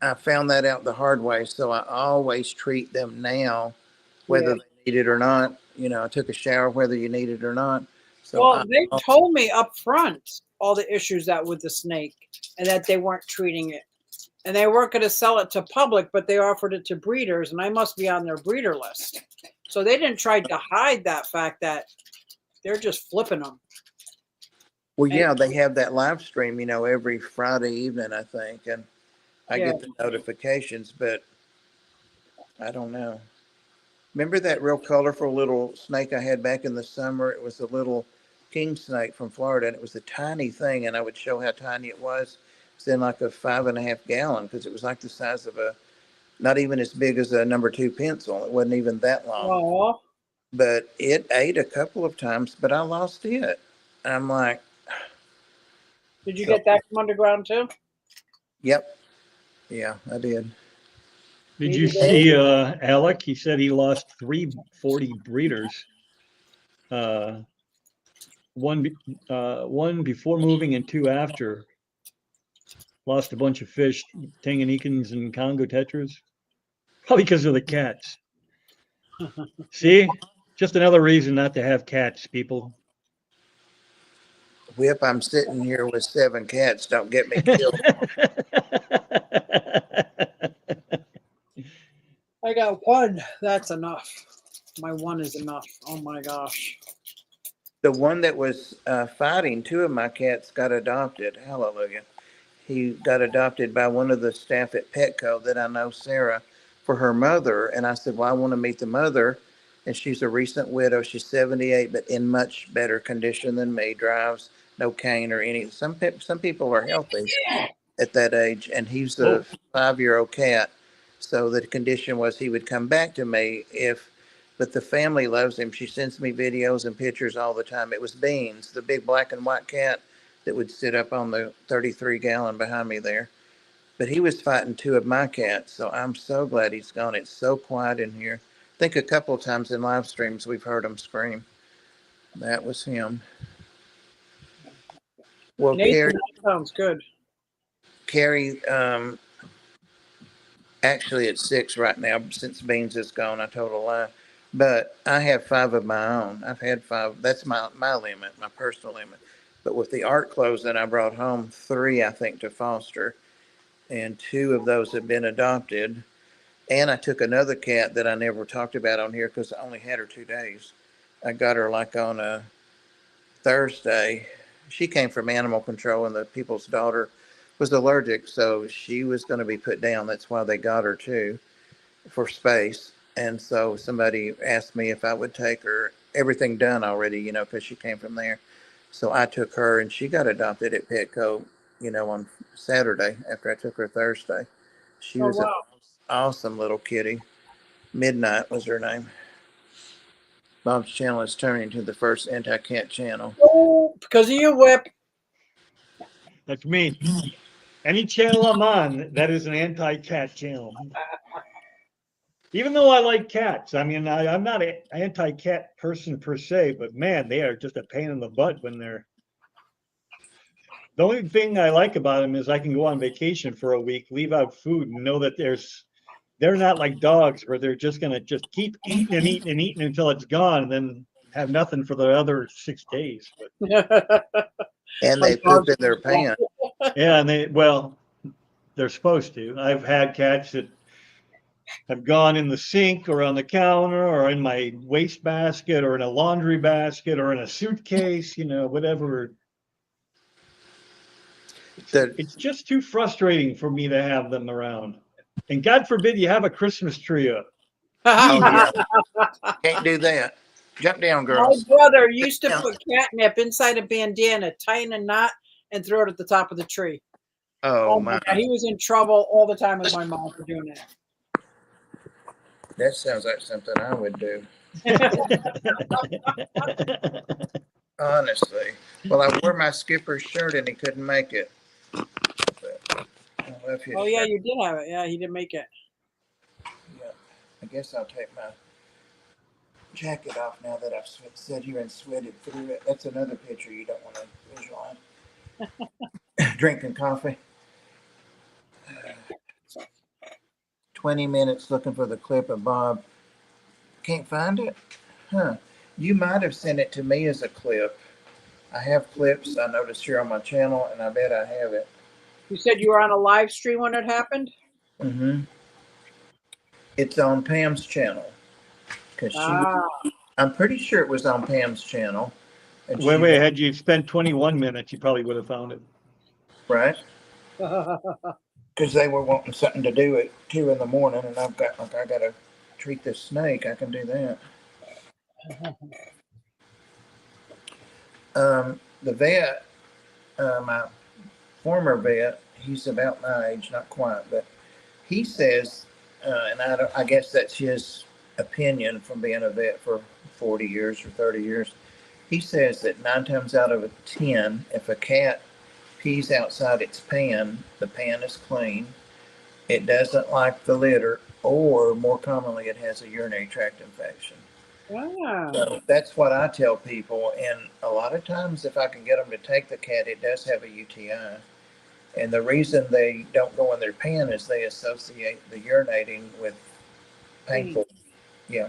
I found that out the hard way. So I always treat them now, whether Yeah. they need it or not. I took a shower whether you need it or not. So Well, they told me up front all the issues that with the snake and that they weren't treating it. And they weren't going to sell it to public, but they offered it to breeders, and I must be on their breeder list. So they didn't try to hide that fact that they're just flipping them. well, yeah, they have that live stream, every Friday evening, I think, and I Yeah. get the notifications, but I don't know. Remember that real colorful little snake I had back in the summer? It was a little king snake from Florida, and it was a tiny thing, and I would show how tiny it was. It's in like a 5.5 gallon because it was like the size of not even as big as a number 2 pencil. It wasn't even that long. Oh. But it ate a couple of times, but I lost it. And I'm like, Did you get that from underground too? yep. Yeah, I did. Did you see Alec? He said he lost 340 breeders. One before moving and 2 after. Lost a bunch of fish, Tanganyikans and Congo tetras. Probably because of the cats. See? Just another reason not to have cats, people. Whip, I'm sitting here with 7 cats. Don't get me killed. I got one. That's enough. My one is enough. Oh my gosh. The one that was fighting, 2 of my cats got adopted. Hallelujah. He got adopted by one of the staff at Petco that I know, Sarah, for her mother. And I said, well, I want to meet the mother. And she's a recent widow. She's 78, but in much better condition than me. Drives, no cane or any. Some people are healthy at that age. And he's a 5-year-old cat. So the condition was he would come back to me but the family loves him. She sends me videos and pictures all the time. It was Beans, the big black and white cat that would sit up on the 33 gallon behind me there. But he was fighting 2 of my cats. So I'm so glad he's gone. It's so quiet in here. I think a couple of times in live streams we've heard him scream. That was him. Well, Nathan, that sounds good. Carrie, actually it's 6 right now since Beans is gone. I told a lie. But I have 5 of my own. I've had 5. That's my limit, my personal limit. But with the art clothes that I brought home, 3 I think to foster, and 2 of those have been adopted. And I took another cat that I never talked about on here because I only had her 2 days. I got her like on a Thursday. She came from animal control, and the people's daughter was allergic, so she was going to be put down. That's why they got her too, for space. And so somebody asked me if I would take her. Everything done already, because she came from there. So I took her, and she got adopted at Petco, on Saturday after I took her Thursday. She was an awesome little kitty. Midnight was her name. Bob's channel is turning into the first anti-cat channel. Oh, because of you, Whip. That's me. Any channel I'm on, that is an anti-cat channel. Even though I like cats, I mean, I'm not an anti-cat person per se, but man, they are just a pain in the butt when they're. The only thing I like about them is I can go on vacation for a week, leave out food, and know that they're not like dogs where they're just gonna just keep eating and eating and eating until it's gone, and then have nothing for the other 6 days. But And they poop in their pants. yeah, and they're supposed to. I've had cats that have gone in the sink or on the counter or in my wastebasket or in a laundry basket or in a suitcase, whatever. It's just too frustrating for me to have them around. And God forbid you have a Christmas tree up. Oh, yeah. Can't do that. Jump down, My girls. brother used to put catnip inside a bandana, tighten a knot, and throw it at the top of the tree. Oh, my. God. He was in trouble all the time with my mom for doing that. That sounds like something I would do. Honestly. Well, I wore my skipper's shirt and he couldn't make it. But I love his Oh, yeah, shirt. you did have it. Yeah, he didn't make it. Yeah. I guess I'll take my jacket off now that I've sat here and sweated through it. That's another picture you don't want to visualize. Drinking coffee. 20 minutes looking for the clip of Bob. Can't find it? Huh. You might have sent it to me as a clip. I have clips I noticed here on my channel, and I bet I have it. You said you were on a live stream when it happened? Mm-hmm. It's on Pam's channel. I'm pretty sure it was on Pam's channel. And wait, had you spent 21 minutes, you probably would have found it. Right? Because they were wanting something to do at 2 in the morning, and I got to treat this snake. I can do that. The vet, my former vet, he's about my age, not quite, but he says, and I guess that's his opinion from being a vet for 40 years or 30 years. He says that 9 times out of 10, if a cat pees outside its pan, the pan is clean. It doesn't like the litter, or more commonly, it has a urinary tract infection. Wow. So that's what I tell people. And a lot of times, if I can get them to take the cat, it does have a UTI. And the reason they don't go in their pan is they associate the urinating with painful. Yeah.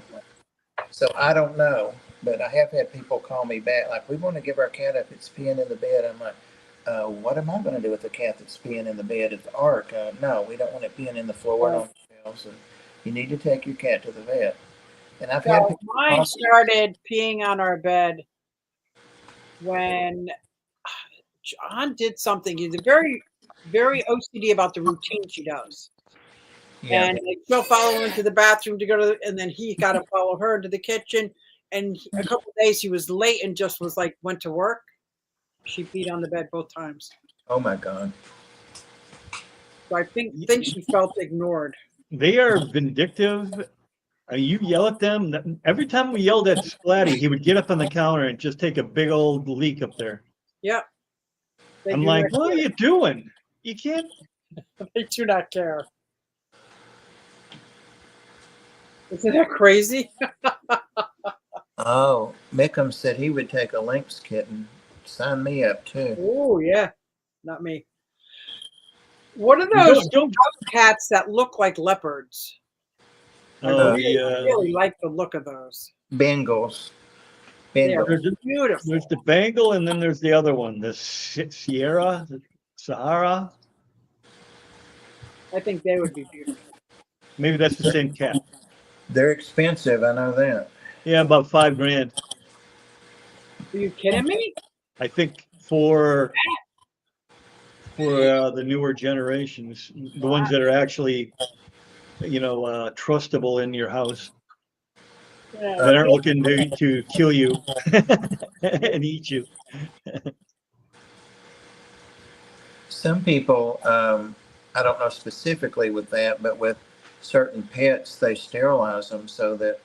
So I don't know, but I have had people call me back like, we want to give our cat up. It's peeing in the bed. I'm like, what am I going to do with a cat that's peeing in the bed at the Ark? No, we don't want it peeing in the floor and on the shelves. And you need to take your cat to the vet. And I've had people mine started peeing on our bed when John did something. He's very, very OCD about the routine she does. Yeah. And like, she'll follow him into the bathroom to go to, and then he got to follow her into the kitchen. And a couple of days he was late and just was like, went to work. She peed on the bed both times. Oh my God. So I think she felt ignored. They are vindictive. You yell at them. Every time we yelled at Splatty, he would get up on the counter and just take a big old leak up there. Yep. I'm like, what are you doing? You can't. They do not care. Isn't that crazy? Oh, Mickham said he would take a lynx kitten. Sign me up too. Oh yeah, not me. What are those cats that look like leopards? Oh, I really like the look of those. Bengals. They're beautiful. There's the Bengal, and then there's the other one, the Sahara. I think they would be beautiful. Maybe that's the same cat. They're expensive, I know that. Yeah, about $5,000. Are you kidding me? I think for the newer generations, the ones that are actually, trustable in your house, that aren't looking to kill you and eat you. Some people, I don't know specifically with that, but with certain pets, they sterilize them so that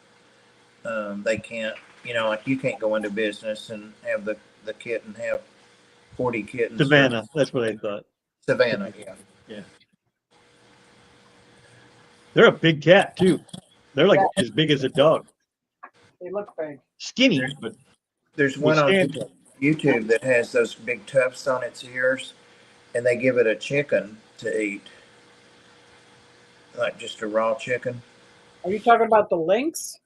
they can't, like you can't go into business and have the kitten have 40 kittens. Savannah, that's what I thought. Savannah, yeah. Yeah. They're a big cat too. They're like as big as a dog. They look big. Skinny, but There's will one on stand. YouTube that has those big tufts on its ears, and they give it a chicken to eat, like just a raw chicken. Are you talking about the lynx?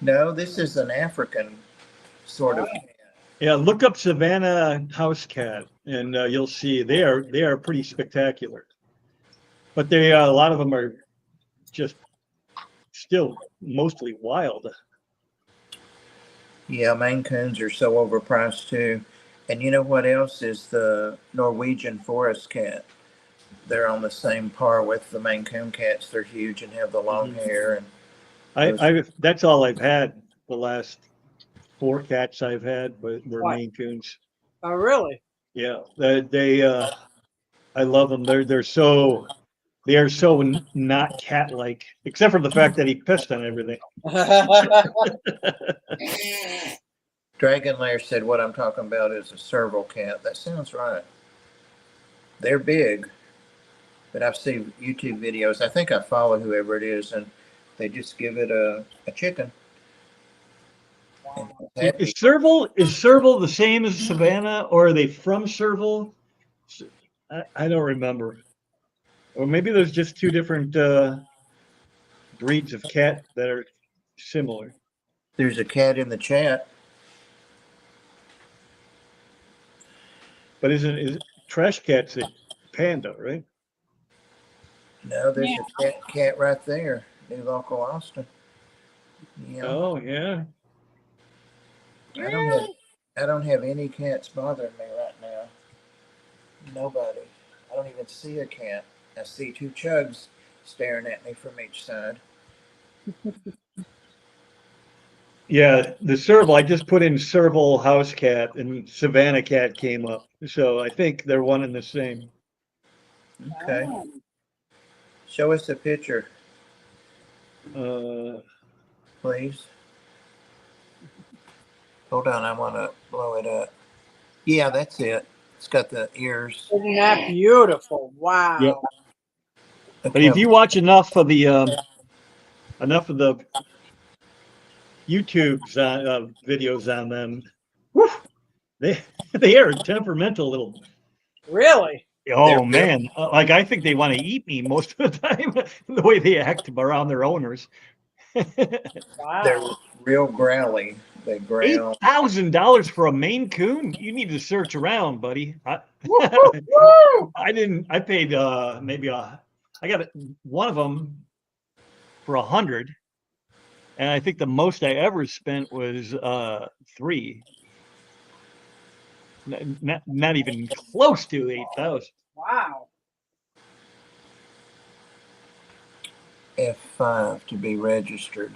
No, this is an African sort of cat. Yeah, look up Savannah house cat, and you'll see they are pretty spectacular. But they a lot of them are just still mostly wild. Yeah, Maine Coons are so overpriced too. And you know what else is the Norwegian forest cat? They're on the same par with the Maine Coon cats. They're huge and have the long hair. And I that's all I've had. The last 4 cats I've had, but were What? Maine Coons. Oh, really? Yeah, they I love them. They are so not cat like, except for the fact that he pissed on everything. Dragon Lair said what I'm talking about is a serval cat. That sounds right. They're big, but I've seen YouTube videos. I think I follow whoever it is, and they just give it a chicken. Is Serval the same as Savannah, or are they from Serval? I don't remember. Or maybe there's just 2 different breeds of cat that are similar. There's a cat in the chat. But is Trash Cat's a panda, right? No, there's a cat right there. New local Austin. Yeah. Oh yeah. I don't have any cats bothering me right now. Nobody. I don't even see a cat. I see 2 chugs staring at me from each side. Yeah, the Serval, I just put in Serval house cat and Savannah cat came up. So I think they're one and the same. Okay. Oh. Show us a picture, Uh, please. Hold on, I want to blow it up. Yeah, that's it. It's got the ears. Isn't that beautiful? Wow. Yep. But if you watch enough of the YouTube's videos on them, whew, they are temperamental little. Really? Oh man, like I think they want to eat me most of the time. The way they act around their owners. Wow. They're real growly. They growl. $8,000 for a Maine Coon? You need to search around, buddy. I didn't. I paid maybe I got one of them for $100, and I think the most I ever spent was 3. Not even close to 8,000. Wow. F5 to be registered.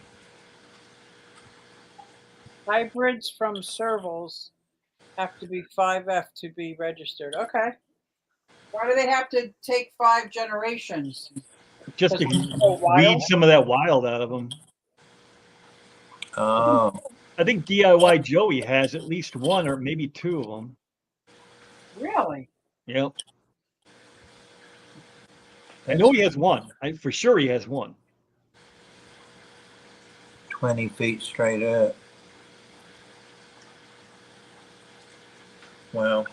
Hybrids from servals have to be 5F to be registered. Okay. Why do they have to take 5 generations? Just to weed some of that wild out of them. Oh. I think DIY Joey has at least 1 or maybe 2 of them. Really? Yep. I know he has 1. For sure he has 1. 20 feet straight up. Wow.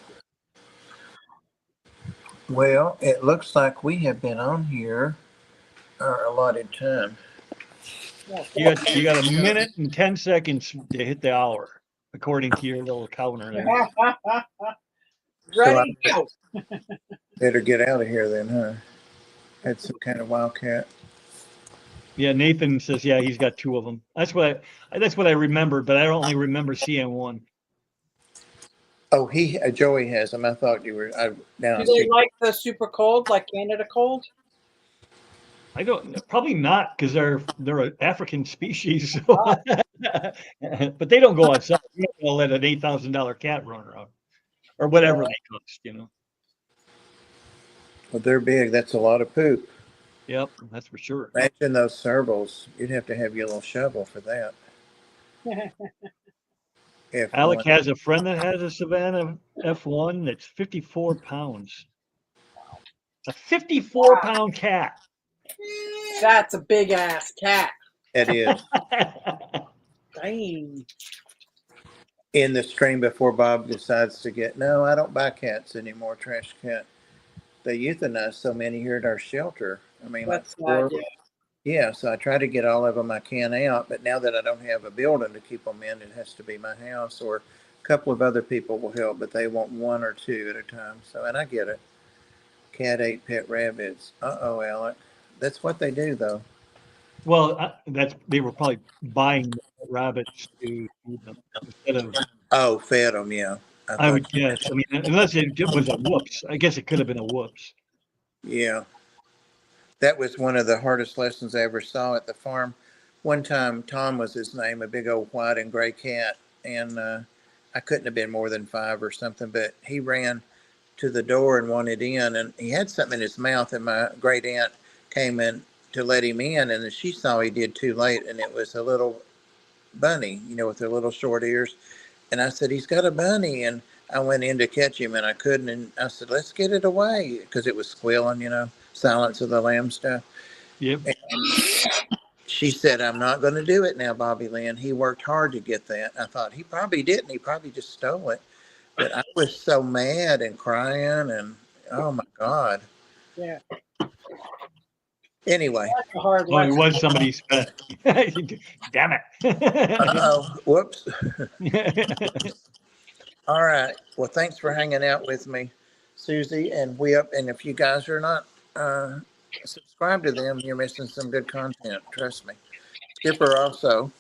Well, it looks like we have been on here our allotted time. You got a minute and 10 seconds to hit the hour, according to your little counter there. Ready? So better get out of here then, huh? Had some kind of wildcat. Yeah, Nathan says, yeah, he's got 2 of them. That's what I remembered, but I only remember seeing 1. Oh, Joey has them. I thought you were down. Do they like the super cold, like Canada cold? I don't, probably not, because they're an African species. So but they don't go outside. You're not gonna let an $8,000 cat run around, or whatever they cost, Well, they're big. That's a lot of poop. Yep, that's for sure. Imagine those servals. You'd have to have your little shovel for that. Alec has a friend that has a Savannah F1 that's 54 pounds. A 54-pound cat. That's a big ass cat. It is. Dang. In the stream before Bob decides to get, no, I don't buy cats anymore, trash cat. They euthanize so many here at our shelter. I mean, like That's four. sad, yeah. Yeah, so I try to get all of them I can out, but now that I don't have a building to keep them in, it has to be my house, or a couple of other people will help, but they want one or two at a time. So, and I get it. Cat ate pet rabbits. Uh-oh, Alec. That's what they do, though. Well, they were probably buying rabbits to feed them instead of. Oh, fed them, yeah. I would guess. I mean, unless it was a whoops. I guess it could have been a whoops. Yeah. That was one of the hardest lessons I ever saw at the farm. One time, Tom was his name, a big old white and gray cat, and I couldn't have been more than 5 or something, but he ran to the door and wanted in, and he had something in his mouth, and my great aunt came in to let him in, and she saw he did too late, and it was a little bunny, with their little short ears. And I said, he's got a bunny. And I went in to catch him and I couldn't. And I said, let's get it away, because it was squealing, Silence of the Lamb stuff. Yep. And she said, I'm not going to do it now, Bobby Lynn. He worked hard to get that. I thought he probably didn't. He probably just stole it. But I was so mad and crying, and oh my God. Yeah. Anyway. That's a hard Well, it lesson. was somebody's pet. Damn it. Uh-oh. Whoops. All right. Well, thanks for hanging out with me, Susie. And if you guys are not subscribed to them, you're missing some good content. Trust me. Skipper also.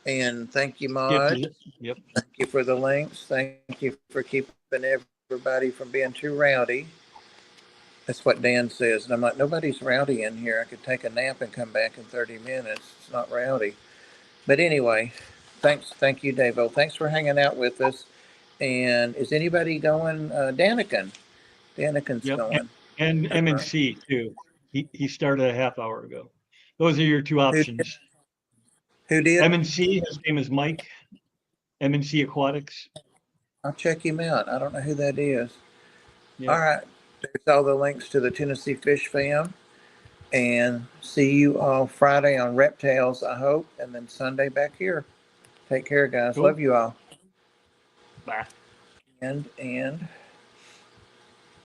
And thank you, Maud. Yep. Thank you for the links. Thank you for keeping everybody from being too rowdy. That's what Dan says. And I'm like, nobody's rowdy in here. I could take a nap and come back in 30 minutes. It's not rowdy. But anyway, thanks. Thank you, Davo. Thanks for hanging out with us. And is anybody going? Daniken. Daniken's Yep. going. And MNC too. He started a half hour ago. Those are your two options. Who did? MNC, his name is Mike. MNC Aquatics. I'll check him out. I don't know who that is. Yep. All right. There's all the links to the Tennessee Fish Fam. And see you all Friday on Reptiles, I hope. And then Sunday back here. Take care, guys. Cool. Love you all. Bye. And.